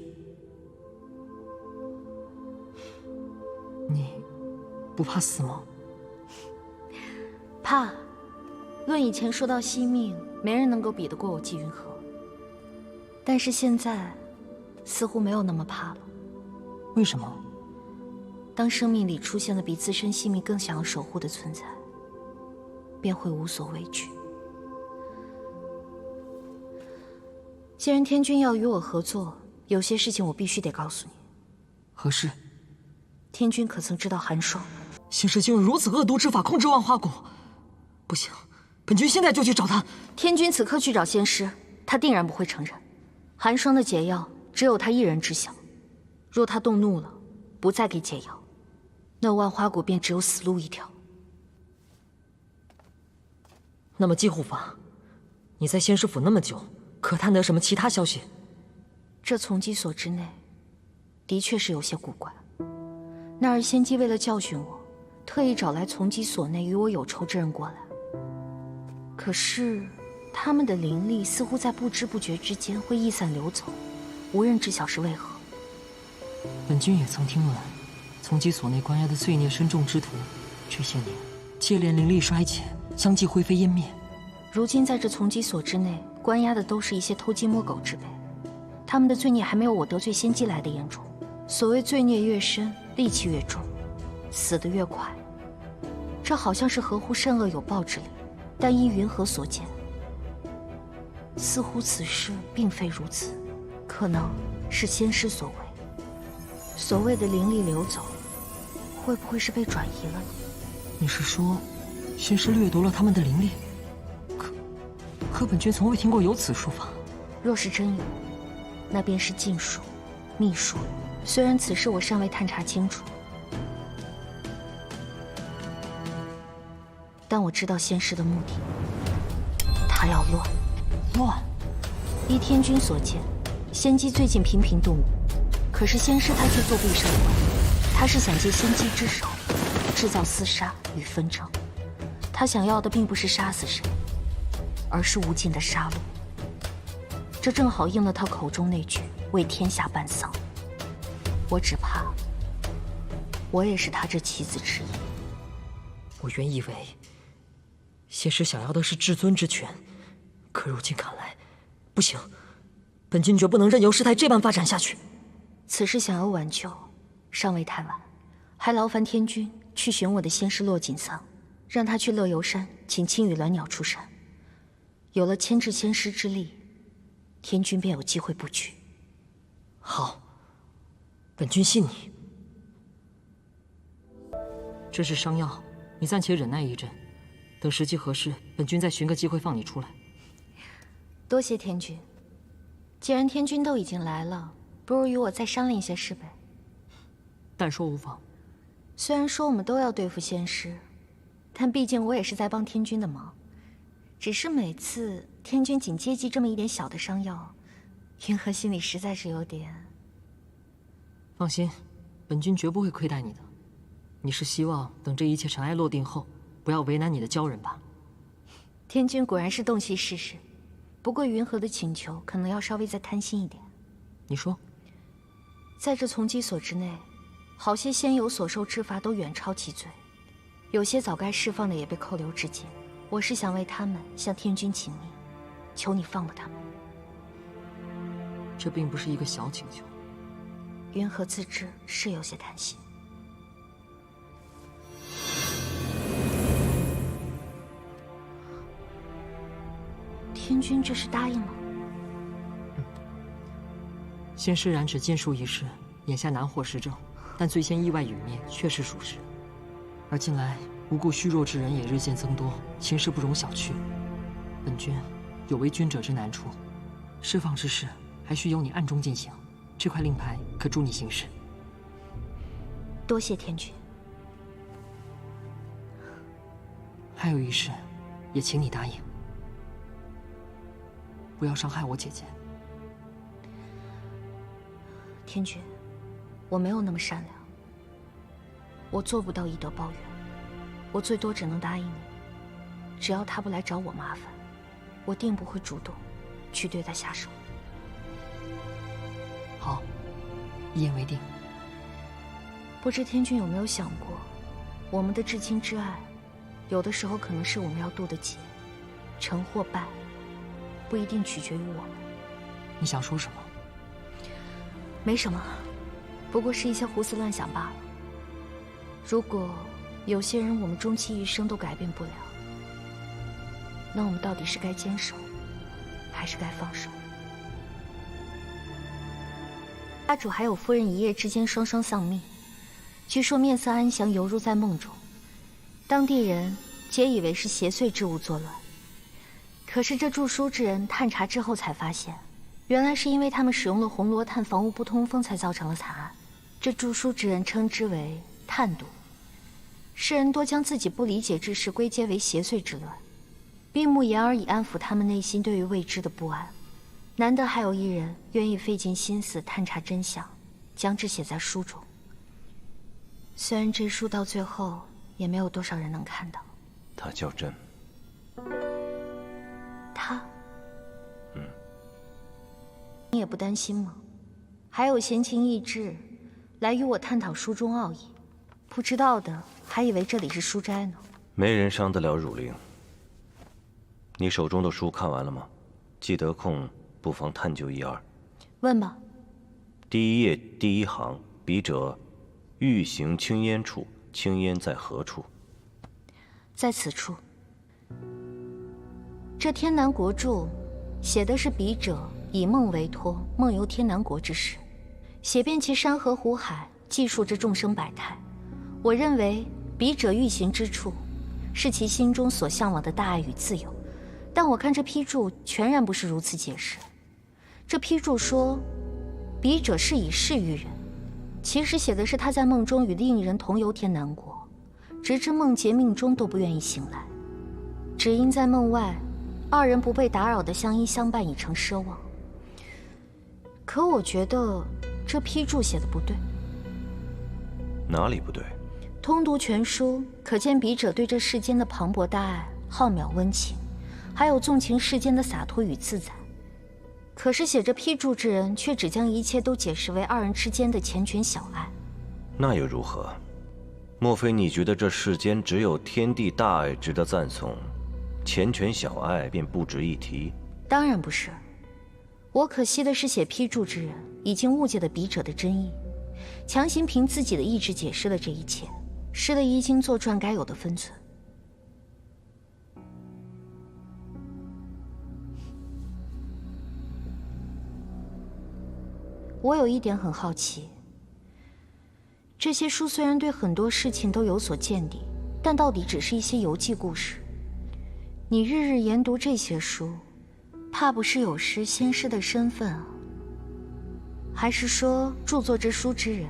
你不怕死吗？怕。论以前说到惜命，没人能够比得过我纪云河。但是现在，似乎没有那么怕了。为什么？当生命里出现了比自身性命更想要守护的存在，便会无所畏惧。既然天君要与我合作，有些事情我必须得告诉你。何事？天君可曾知道寒霜？仙师竟用如此恶毒之法控制万花谷，不行，本君现在就去找他。天君此刻去找仙师，他定然不会承认。寒霜的解药只有他一人知晓，若他动怒了，不再给解药，那万花谷便只有死路一条。那么姬护法，你在仙师府那么久，可探得什么其他消息？这从姬所之内，的确是有些古怪。那儿仙姬为了教训我，特意找来从姬所内与我有仇之人过来。可是，他们的灵力似乎在不知不觉之间会逸散流走，无人知晓是为何。本君也曾听闻，从姬所内关押的罪孽深重之徒，这些年接连灵力衰减，相继灰飞烟灭。如今在这从姬所之内关押的都是一些偷鸡摸狗之辈，他们的罪孽还没有我得罪仙姬来的严重。所谓罪孽越深，戾气越重，死得越快。这好像是合乎善恶有报之理，但依云河所见，似乎此事并非如此，可能是仙师所为。所谓的灵力流走，会不会是被转移了呢？你是说，仙师掠夺了他们的灵力？可本君从未听过有此术法。若是真有，那便是禁术、秘术。虽然此事我尚未探查清楚，但我知道仙师的目的。他要乱。乱？依天君所见，仙姬最近频频动武，可是仙师他却作壁上观。他是想借仙姬之手，制造厮杀与纷争。他想要的并不是杀死谁，而是无尽的杀戮。这正好应了他口中那句“为天下办丧”。我只怕，我也是他这棋子之一。我原以为，仙师想要的是至尊之权，可如今看来，不行，本君绝不能任由事态这般发展下去。此事想要挽救，尚未太晚，还劳烦天君去寻我的仙师洛锦桑，让他去乐游山请青羽鸾鸟出山。有了牵制仙师之力，天君便有机会布局。好，本君信你。这是伤药，你暂且忍耐一阵，等时机合适，本君再寻个机会放你出来。多谢天君。既然天君都已经来了，不如与我再商量一些事呗。但说无妨。虽然说我们都要对付仙师，但毕竟我也是在帮天君的忙。只是每次天君仅接济这么一点小的伤药，云禾心里实在是有点……放心，本君绝不会亏待你的。你是希望等这一切尘埃落定后，不要为难你的鲛人吧？天君果然是洞悉世事，不过云禾的请求可能要稍微再贪心一点。你说，在这丛基所之内，好些仙友所受之罚都远超其罪，有些早该释放的也被扣留至今。我是想为他们向天君请命，求你放了他们。这并不是一个小请求。云禾自知是有些贪心。天君这是答应了？仙师染指禁术一事，眼下难获实证，但最先意外陨灭确实属实。而近来无故虚弱之人也日渐增多，情势不容小觑。本君有为君者之难处，释放之事还需由你暗中进行。这块令牌可助你行事。多谢天君。还有一事，也请你答应，不要伤害我姐姐。天君，我没有那么善良，我做不到以德报怨，我最多只能答应你，只要他不来找我麻烦，我定不会主动去对他下手。好，一言为定。不知天君有没有想过，我们的至亲至爱，有的时候可能是我们要渡的劫，成或败，不一定取决于我们。你想说什么？没什么，不过是一些胡思乱想罢了。如果有些人我们终其一生都改变不了，那我们到底是该坚守，还是该放手？家主还有夫人一夜之间双双丧命，据说面色安详，犹如在梦中。当地人皆以为是邪祟之物作乱，可是这著书之人探查之后才发现，原来是因为他们使用了红罗炭，房屋不通风，才造成了惨案。这著书之人称之为炭毒。世人多将自己不理解之事归结为邪祟之乱，闭目言而以安抚他们内心对于未知的不安。难得还有一人愿意费尽心思探查真相，将之写在书中。虽然这书到最后也没有多少人能看到。他叫朕。他？你也不担心吗？还有闲情逸致来与我探讨书中奥义，不知道的还以为这里是书斋呢。没人伤得了汝灵。你手中的书看完了吗？既得空，不妨探究一二。问吧。第一页第一行，笔者欲行青烟处，青烟在何处？在此处。这天南国注写的是笔者以梦为托，梦游天南国之事，写遍其山河湖海，记述着众生百态。我认为笔者欲行之处，是其心中所向往的大爱与自由。但我看这批注全然不是如此解释。这批注说，笔者是以示于人，其实写的是他在梦中与另一人同游天南国，直至梦结命中都不愿意醒来，只因在梦外，二人不被打扰的相依相伴已成奢望。可我觉得这批注写的不对。哪里不对？通读全书，可见笔者对这世间的磅礴大爱、浩渺温情，还有纵情世间的洒脱与自在。可是写这批注之人，却只将一切都解释为二人之间的缱绻小爱。那又如何？莫非你觉得这世间只有天地大爱值得赞颂，缱绻小爱便不值一提？当然不是。我可惜的是，写批注之人已经误解了笔者的真意，强行凭自己的意志解释了这一切，失了《易经》作传该有的分寸。我有一点很好奇，这些书虽然对很多事情都有所见地，但到底只是一些游记故事。你日日研读这些书，怕不是有失先师的身份啊？还是说著作这书之人，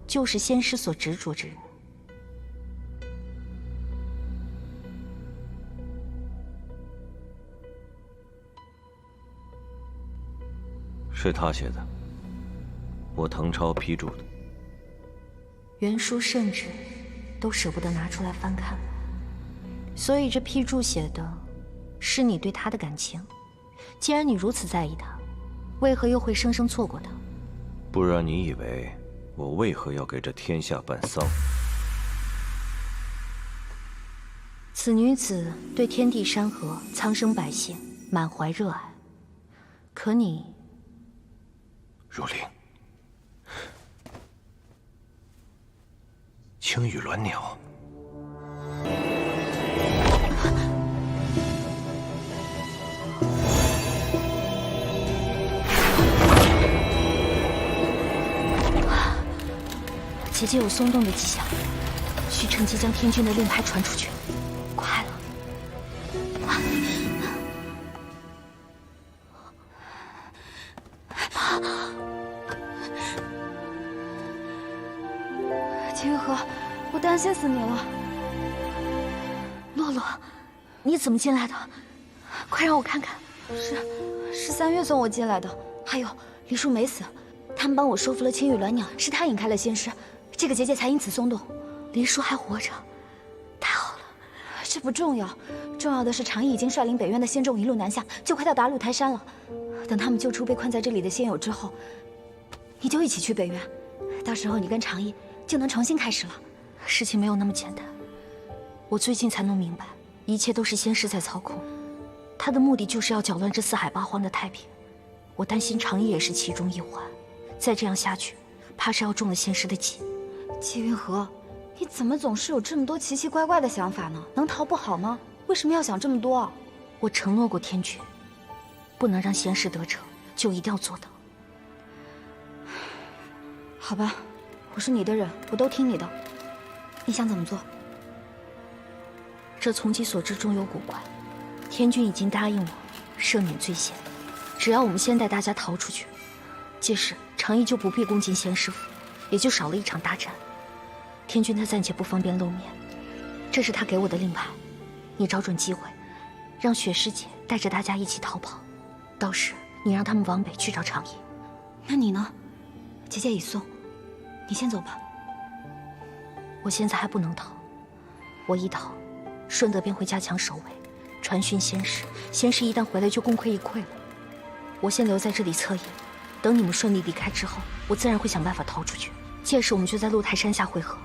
就是先师所执着之人？是他写的，我誊抄批注的。原书甚至都舍不得拿出来翻看，所以这批注写的是你对他的感情。既然你如此在意他，为何又会生生错过他？不然你以为我为何要给这天下办丧？此女子对天地山河、苍生百姓满怀热爱，可你……如灵，青羽鸾鸟。姐姐有松动的迹象，需趁机将天君的令牌传出去，快了！秦玉和，我担心死你了。洛洛，你怎么进来的？快让我看看。是3月送我进来的。还有，黎叔没死，他们帮我说服了青羽鸾鸟，是他引开了仙师，这个结界才因此松动。黎叔还活着，太好了。这不重要，重要的是长羿已经率领北院的仙众一路南下，就快到达鹿台山了。等他们救出被困在这里的仙友之后，你就一起去北院，到时候你跟长羿就能重新开始了。事情没有那么简单，我最近才弄明白，一切都是仙师在操控，他的目的就是要搅乱这四海八荒的太平。我担心长羿也是其中一环，再这样下去，怕是要中了仙师的计。齐云和，你怎么总是有这么多奇奇怪怪的想法呢？能逃不好吗？为什么要想这么多？我承诺过天君，不能让仙师得逞，就一定要做到。好吧，我是你的人，我都听你的。你想怎么做？这从其所知中有古怪，天君已经答应我赦免罪嫌，只要我们先带大家逃出去，届时长羿就不必攻进仙师府，也就少了一场大战。天君他暂且不方便露面，这是他给我的令牌，你找准机会，让雪师姐带着大家一起逃跑，到时你让他们往北去找长羿。那你呢？姐姐已送，你先走吧。我现在还不能逃，我一逃，顺德便会加强守卫，传讯仙师，仙师一旦回来就功亏一篑了。我先留在这里测验，等你们顺利离开之后，我自然会想办法逃出去。届时我们就在鹿台山下会合。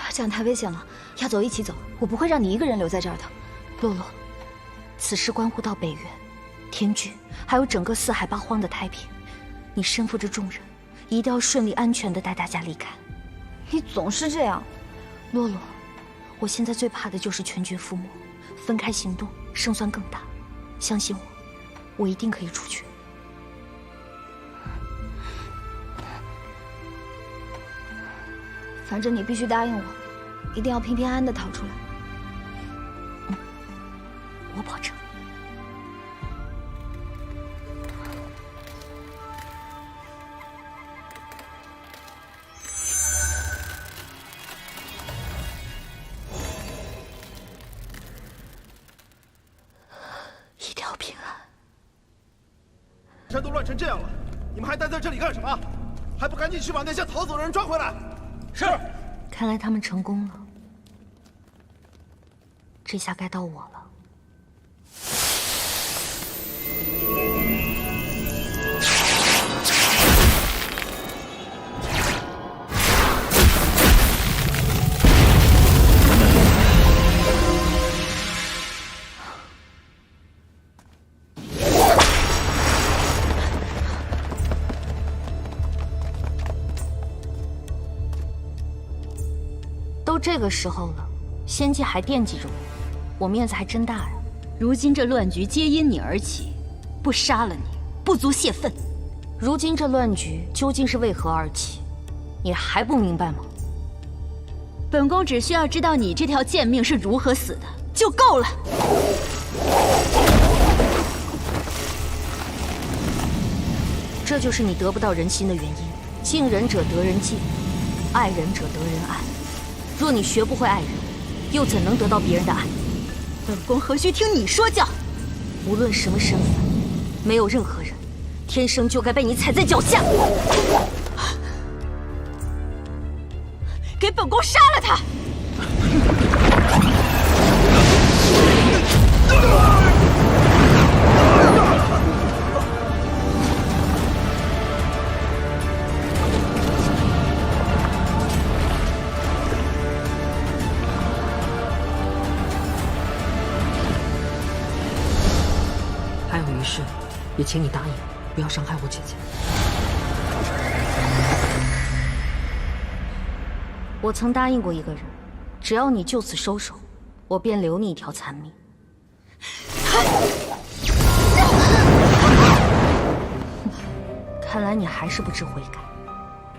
这样太危险了，要走一起走，我不会让你一个人留在这儿的。洛洛，此事关乎到北渊、天君，还有整个四海八荒的太平，你身负着重任，一定要顺利安全地带大家离开。你总是这样，洛洛，我现在最怕的就是全军覆没，分开行动胜算更大。相信我，我一定可以出去。反正你必须答应我，一定要平平安安的逃出来。我保证。一定要平安。山都乱成这样了，你们还待在这里干什么？还不赶紧去把那些逃走的人抓回来！是。看来他们成功了，这下该到我了。都这个时候了，仙姬还惦记着我面子还真大呀！如今这乱局皆因你而起，不杀了你，不足泄愤。如今这乱局究竟是为何而起，你还不明白吗？本宫只需要知道你这条贱命是如何死的就够了。这就是你得不到人心的原因。敬人者得人敬，爱人者得人爱。若你学不会爱人，又怎能得到别人的爱？本宫何须听你说教？无论什么身份，没有任何人天生就该被你踩在脚下。给本宫杀了他！还有一事，也请你答应，不要伤害我姐姐。我曾答应过一个人，只要你就此收手，我便留你一条残命。看来你还是不知悔改。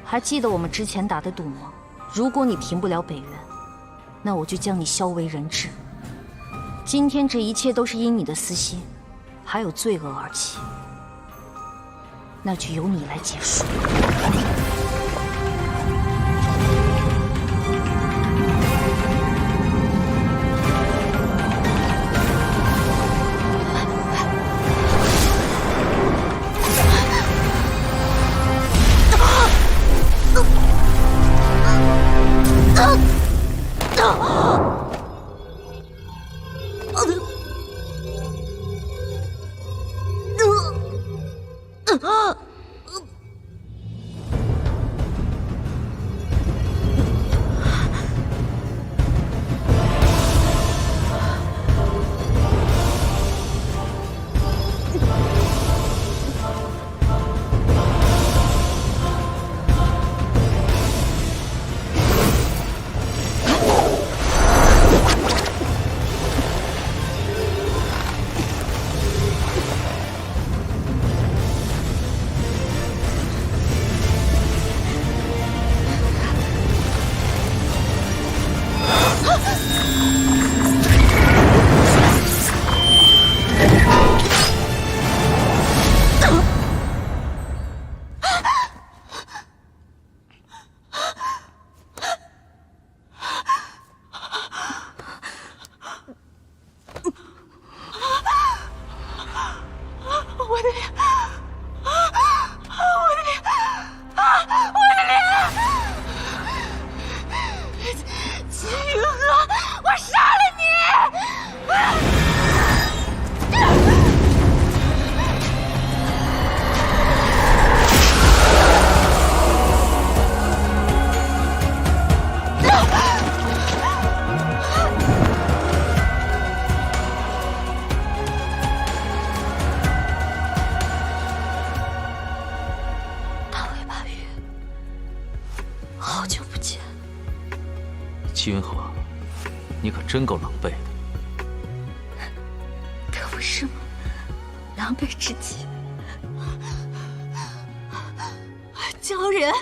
还记得我们之前打的赌吗？如果你平不了北渊，那我就将你削为人质。今天这一切都是因你的私心，还有罪恶而起，那就由你来结束。君和，你可真够狼狈的。可不是吗？狼狈至极。鲛人，雷人，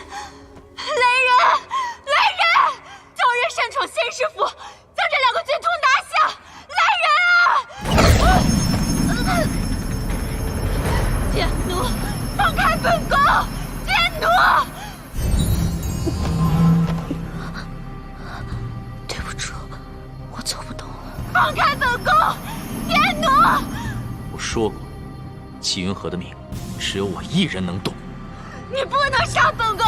雷人！宠仙师府，将这2个军统拿下！来人啊！剑奴，放开本宫！剑奴！对不住，我走不动了。放开本宫！剑奴！我说过，纪云河的命只有我一人能动。你不能杀本宫！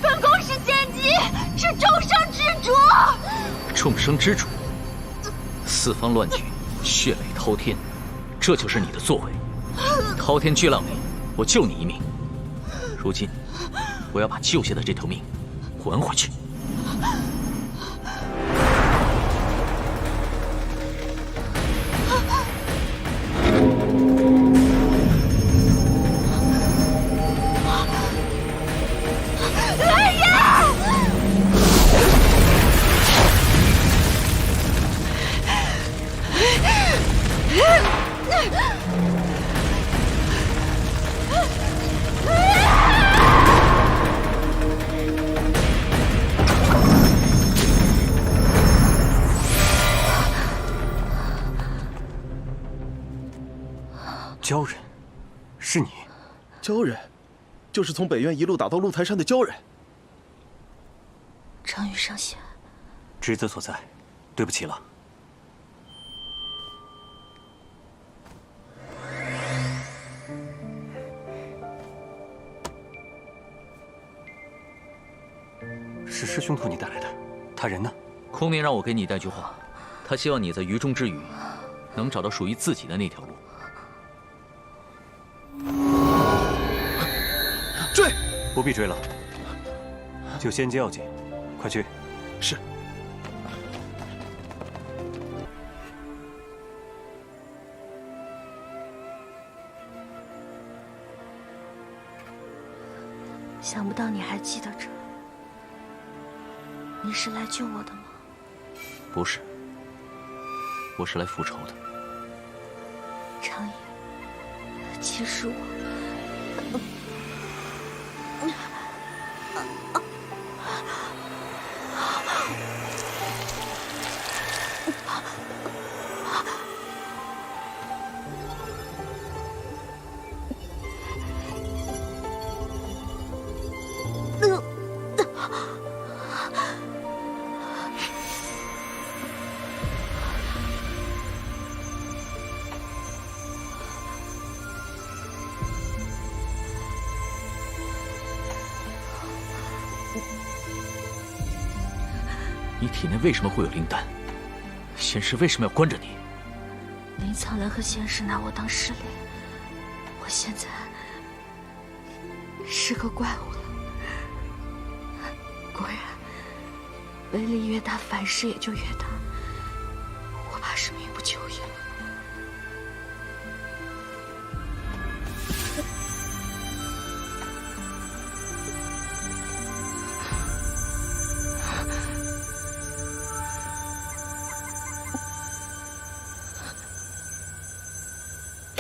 本宫是仙姬，是众生之主。众生之主，四方乱举，血泪滔天，这就是你的作为。滔天巨浪里，我救你一命。如今，我要把救下的这条命还回去。来人！鲛人，是你？鲛人，就是从北院一路打到鹿台山的鲛人。张羽上仙，职责所在，对不起了。是师兄托你带来的，他人呢？空明让我给你带句话，他希望你在鱼中之鱼，能找到属于自己的那条路。追！不必追了，救仙姬要紧，快去。是。想不到你还记得这。你是来救我的吗？不是，我是来复仇的。长野，其实我……你体内为什么会有灵丹？仙师为什么要关着你？林苍兰和仙师拿我当试炼，我现在是个怪物了。果然，威力越大，反噬也就越大。我怕是命不久矣了。